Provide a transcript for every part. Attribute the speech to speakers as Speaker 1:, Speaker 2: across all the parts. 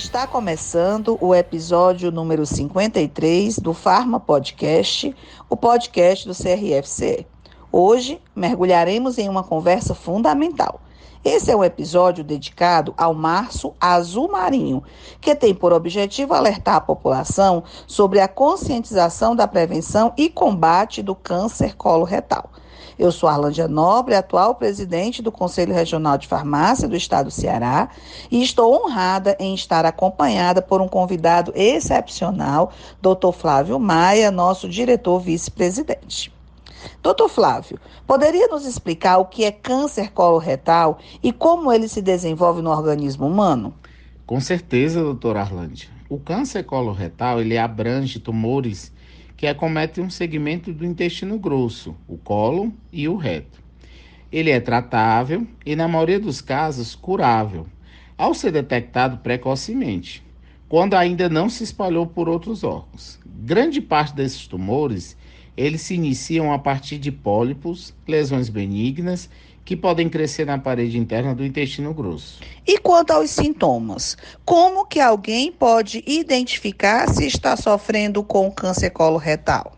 Speaker 1: Está começando o episódio número 53 do Pharma Podcast, o podcast do CRFCE. Hoje, mergulharemos em uma conversa fundamental. Esse é um episódio dedicado ao Março Azul Marinho, que tem por objetivo alertar a população sobre a conscientização da prevenção e combate do câncer coloretal. Eu sou Arlândia Nobre, atual presidente do Conselho Regional de Farmácia do Estado do Ceará, e estou honrada em estar acompanhada por um convidado excepcional, Dr. Flávio Maia, nosso diretor vice-presidente. Dr. Flávio, poderia nos explicar o que é câncer coloretal e como ele se desenvolve no organismo humano?
Speaker 2: Com certeza, doutora Arlândia. O câncer coloretal, ele abrange tumores que acometem um segmento do intestino grosso, o cólon e o reto. Ele é tratável e, na maioria dos casos, curável, ao ser detectado precocemente, quando ainda não se espalhou por outros órgãos. Grande parte desses tumores, eles se iniciam a partir de pólipos, lesões benignas, que podem crescer na parede interna do intestino grosso.
Speaker 1: E quanto aos sintomas, como que alguém pode identificar se está sofrendo com câncer coloretal?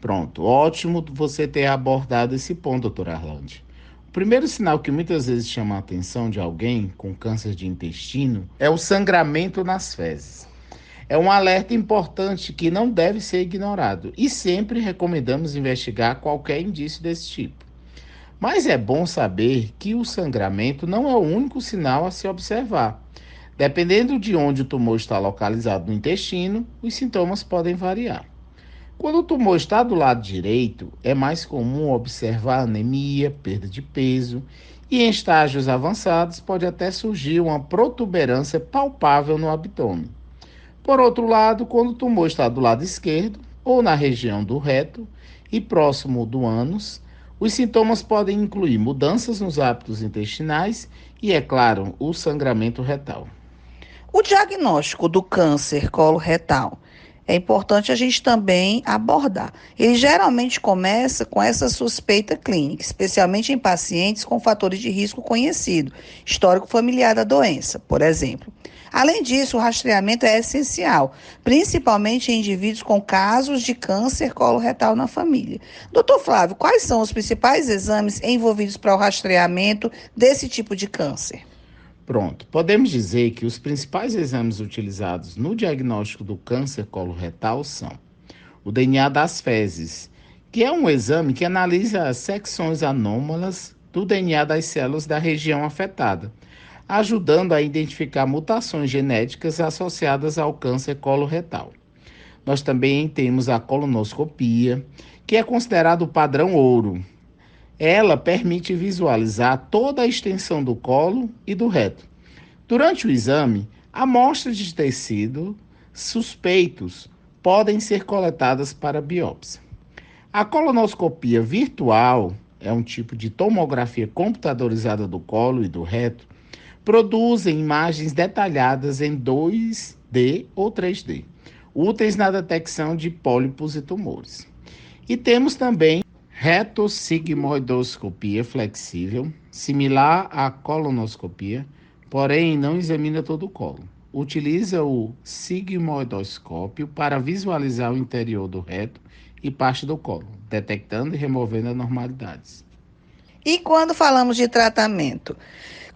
Speaker 2: Pronto, ótimo você ter abordado esse ponto, doutora Arlândia. O primeiro sinal que muitas vezes chama a atenção de alguém com câncer de intestino é o sangramento nas fezes. É um alerta importante que não deve ser ignorado e sempre recomendamos investigar qualquer indício desse tipo. Mas é bom saber que o sangramento não é o único sinal a se observar. Dependendo de onde o tumor está localizado no intestino, os sintomas podem variar. Quando o tumor está do lado direito, é mais comum observar anemia, perda de peso e em estágios avançados pode até surgir uma protuberância palpável no abdômen. Por outro lado, quando o tumor está do lado esquerdo ou na região do reto e próximo do ânus, os sintomas podem incluir mudanças nos hábitos intestinais e, é claro, o sangramento retal.
Speaker 1: O diagnóstico do câncer coloretal é importante a gente também abordar. Ele geralmente começa com essa suspeita clínica, especialmente em pacientes com fatores de risco conhecido, histórico familiar da doença, por exemplo. Além disso, o rastreamento é essencial, principalmente em indivíduos com casos de câncer coloretal na família. Doutor Flávio, quais são os principais exames envolvidos para o rastreamento desse tipo de câncer?
Speaker 2: Pronto, podemos dizer que os principais exames utilizados no diagnóstico do câncer coloretal são o DNA das fezes, que é um exame que analisa as secções anômalas do DNA das células da região afetada, ajudando a identificar mutações genéticas associadas ao câncer coloretal. Nós também temos a colonoscopia, que é considerado o padrão ouro. Ela permite visualizar toda a extensão do colo e do reto. Durante o exame, amostras de tecido suspeitos podem ser coletadas para biópsia. A colonoscopia virtual é um tipo de tomografia computadorizada do colo e do reto, produzem imagens detalhadas em 2D ou 3D, úteis na detecção de pólipos e tumores. E temos também retossigmoidoscopia flexível, similar à colonoscopia, porém não examina todo o colo. Utiliza o sigmoidoscópio para visualizar o interior do reto e parte do colo, detectando e removendo anormalidades.
Speaker 1: E quando falamos de tratamento,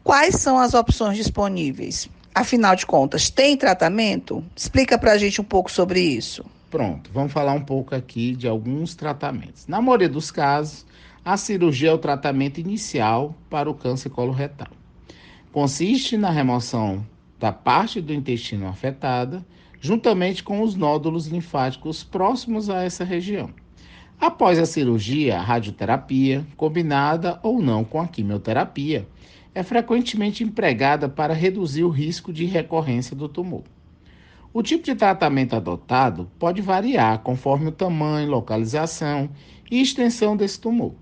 Speaker 1: quais são as opções disponíveis? Afinal de contas, tem tratamento? Explica pra gente um pouco sobre isso.
Speaker 2: Pronto, vamos falar um pouco aqui de alguns tratamentos. Na maioria dos casos, a cirurgia é o tratamento inicial para o câncer coloretal. Consiste na remoção da parte do intestino afetada, juntamente com os nódulos linfáticos próximos a essa região. Após a cirurgia, a radioterapia, combinada ou não com a quimioterapia, é frequentemente empregada para reduzir o risco de recorrência do tumor. O tipo de tratamento adotado pode variar conforme o tamanho, localização e extensão desse tumor.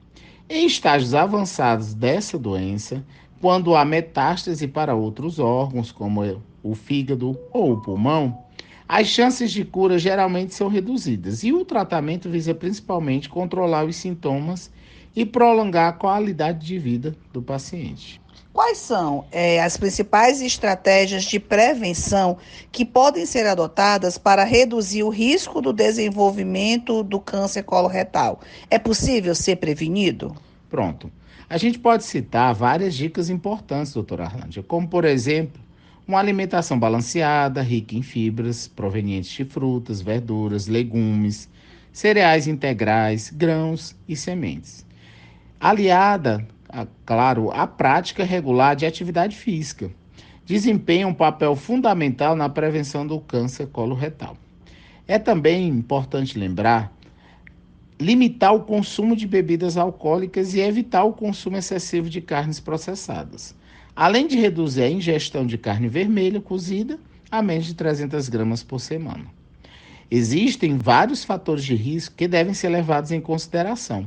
Speaker 2: Em estágios avançados dessa doença, quando há metástase para outros órgãos, como o fígado ou o pulmão, as chances de cura geralmente são reduzidas e o tratamento visa principalmente controlar os sintomas e prolongar a qualidade de vida do paciente.
Speaker 1: Quais são as principais estratégias de prevenção que podem ser adotadas para reduzir o risco do desenvolvimento do câncer coloretal? É possível ser prevenido?
Speaker 2: Pronto. A gente pode citar várias dicas importantes, doutora Arlândia, como, por exemplo, uma alimentação balanceada, rica em fibras, provenientes de frutas, verduras, legumes, cereais integrais, grãos e sementes. Aliada, claro, à prática regular de atividade física, desempenha um papel fundamental na prevenção do câncer coloretal. É também importante lembrar limitar o consumo de bebidas alcoólicas e evitar o consumo excessivo de carnes processadas, além de reduzir a ingestão de carne vermelha cozida a menos de 300 gramas por semana. Existem vários fatores de risco que devem ser levados em consideração,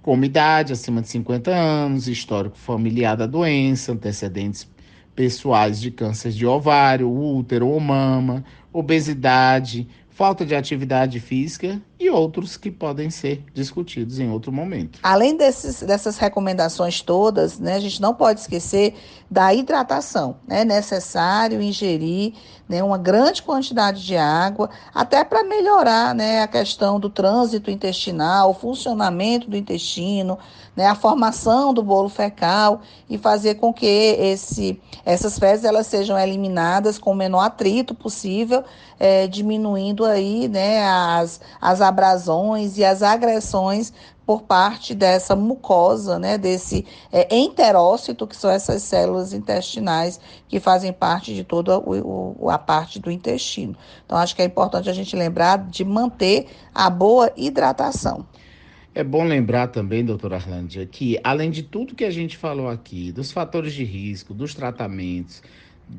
Speaker 2: como idade acima de 50 anos, histórico familiar da doença, antecedentes pessoais de câncer de ovário, útero ou mama, obesidade, falta de atividade física e outros que podem ser discutidos em outro momento.
Speaker 1: Além dessas recomendações todas, né, a gente não pode esquecer da hidratação. É necessário ingerir, né, uma grande quantidade de água, até para melhorar, né, a questão do trânsito intestinal, o funcionamento do intestino, né, a formação do bolo fecal e fazer com que essas fezes elas sejam eliminadas com o menor atrito possível, diminuindo aí, né, as abrasões e as agressões por parte dessa mucosa, né, desse enterócito, que são essas células intestinais que fazem parte de toda a parte do intestino. Então, acho que é importante a gente lembrar de manter a boa hidratação.
Speaker 2: É bom lembrar também, doutora Arlândia, que além de tudo que a gente falou aqui, dos fatores de risco, dos tratamentos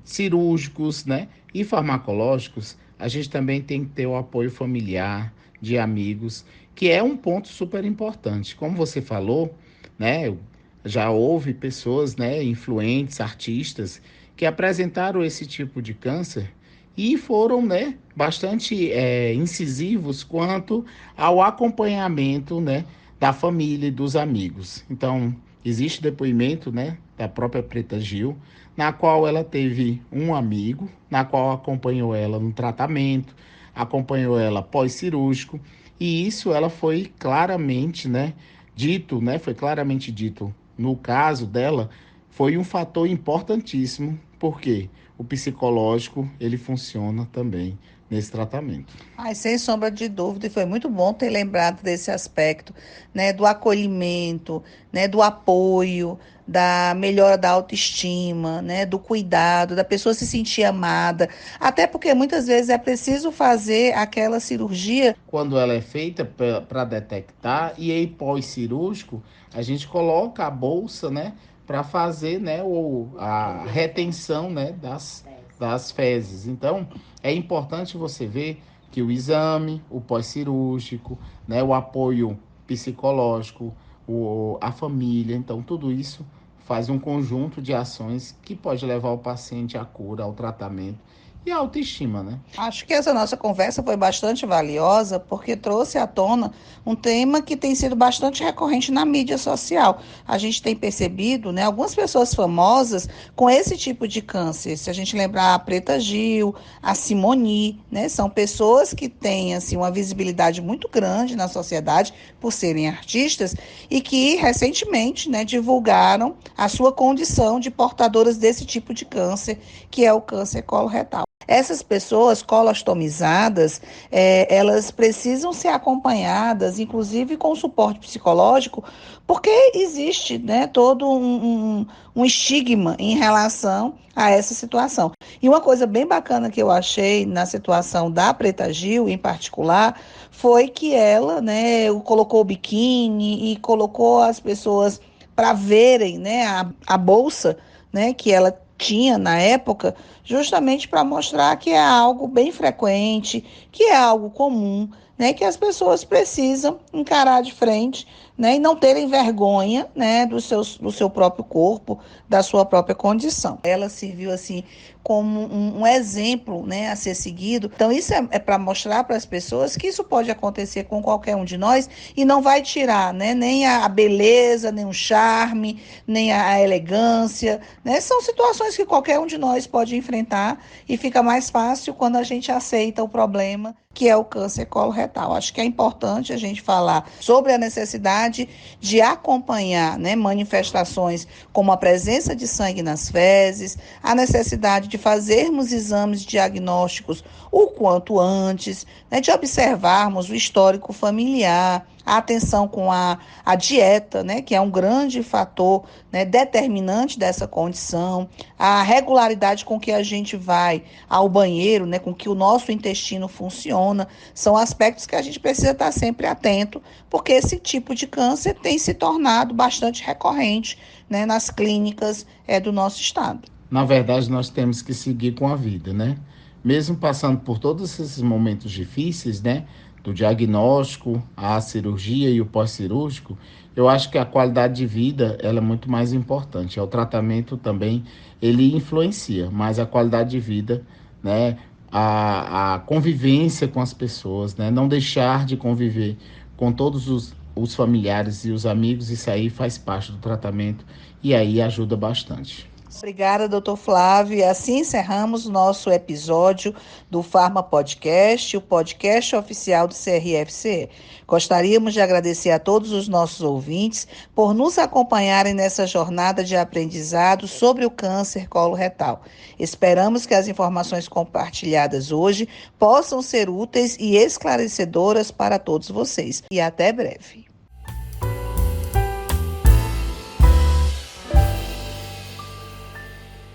Speaker 2: cirúrgicos, né, e farmacológicos, a gente também tem que ter o apoio familiar, de amigos, que é um ponto super importante. Como você falou, né, já houve pessoas, né, influentes, artistas, que apresentaram esse tipo de câncer e foram, né, bastante incisivos quanto ao acompanhamento, né, da família e dos amigos. Então, existe depoimento, né, da própria Preta Gil, na qual ela teve um amigo, na qual acompanhou ela no tratamento, acompanhou ela pós-cirúrgico, e isso ela foi claramente, foi claramente dito no caso dela, foi um fator importantíssimo, porque o psicológico, ele funciona também nesse tratamento.
Speaker 1: Ai, sem sombra de dúvida, e foi muito bom ter lembrado desse aspecto, né, do acolhimento, né, do apoio, da melhora da autoestima, né, do cuidado, da pessoa se sentir amada, até porque muitas vezes é preciso fazer aquela cirurgia.
Speaker 2: Quando ela é feita para detectar, e aí pós-cirúrgico, a gente coloca a bolsa, né, para fazer, né, a retenção, né, das fezes. Então, é importante você ver que o exame, o pós-cirúrgico, né, o apoio psicológico, a família, então tudo isso faz um conjunto de ações que pode levar o paciente à cura, ao tratamento e à autoestima, né?
Speaker 1: Acho que essa nossa conversa foi bastante valiosa porque trouxe à tona um tema que tem sido bastante recorrente na mídia social. A gente tem percebido, né, algumas pessoas famosas com esse tipo de câncer. Se a gente lembrar a Preta Gil, a Simone, né, são pessoas que têm assim uma visibilidade muito grande na sociedade por serem artistas e que recentemente, né, divulgaram a sua condição de portadoras desse tipo de câncer, que é o câncer coloretal. Essas pessoas colostomizadas, elas precisam ser acompanhadas, inclusive com suporte psicológico, porque existe, né, todo um estigma em relação a essa situação. E uma coisa bem bacana que eu achei na situação da Preta Gil, em particular, foi que ela, né, colocou o biquíni e colocou as pessoas para verem, né, a bolsa, né, que ela tinha na época, justamente para mostrar que é algo bem frequente, que é algo comum, né, que as pessoas precisam encarar de frente, né, e não terem vergonha, né, do seu próprio corpo, da sua própria condição. Ela serviu assim como um exemplo, né, a ser seguido. Então isso é para mostrar para as pessoas que isso pode acontecer com qualquer um de nós e não vai tirar, né, nem a beleza, nem o charme, nem a elegância, né? São situações que qualquer um de nós pode enfrentar e fica mais fácil quando a gente aceita o problema, que é o câncer coloretal. Acho que é importante a gente falar sobre a necessidade de acompanhar, né, manifestações como a presença de sangue nas fezes, a necessidade de fazermos exames diagnósticos o quanto antes, né, de observarmos o histórico familiar, a atenção com a dieta, né, que é um grande fator, né, determinante dessa condição, a regularidade com que a gente vai ao banheiro, né, com que o nosso intestino funciona, são aspectos que a gente precisa estar sempre atento, porque esse tipo de câncer tem se tornado bastante recorrente, né, nas clínicas do nosso estado.
Speaker 2: Na verdade, nós temos que seguir com a vida, né? Mesmo passando por todos esses momentos difíceis, né? Do diagnóstico, a cirurgia e o pós-cirúrgico, eu acho que a qualidade de vida ela é muito mais importante. O tratamento também, ele influencia, mas a qualidade de vida, né? A convivência com as pessoas, né? Não deixar de conviver com todos os familiares e os amigos, isso aí faz parte do tratamento e aí ajuda bastante.
Speaker 1: Obrigada, doutor Flávio. E assim encerramos o nosso episódio do Farma Podcast, o podcast oficial do CRFCE. Gostaríamos de agradecer a todos os nossos ouvintes por nos acompanharem nessa jornada de aprendizado sobre o câncer coloretal. Esperamos que as informações compartilhadas hoje possam ser úteis e esclarecedoras para todos vocês. E até breve.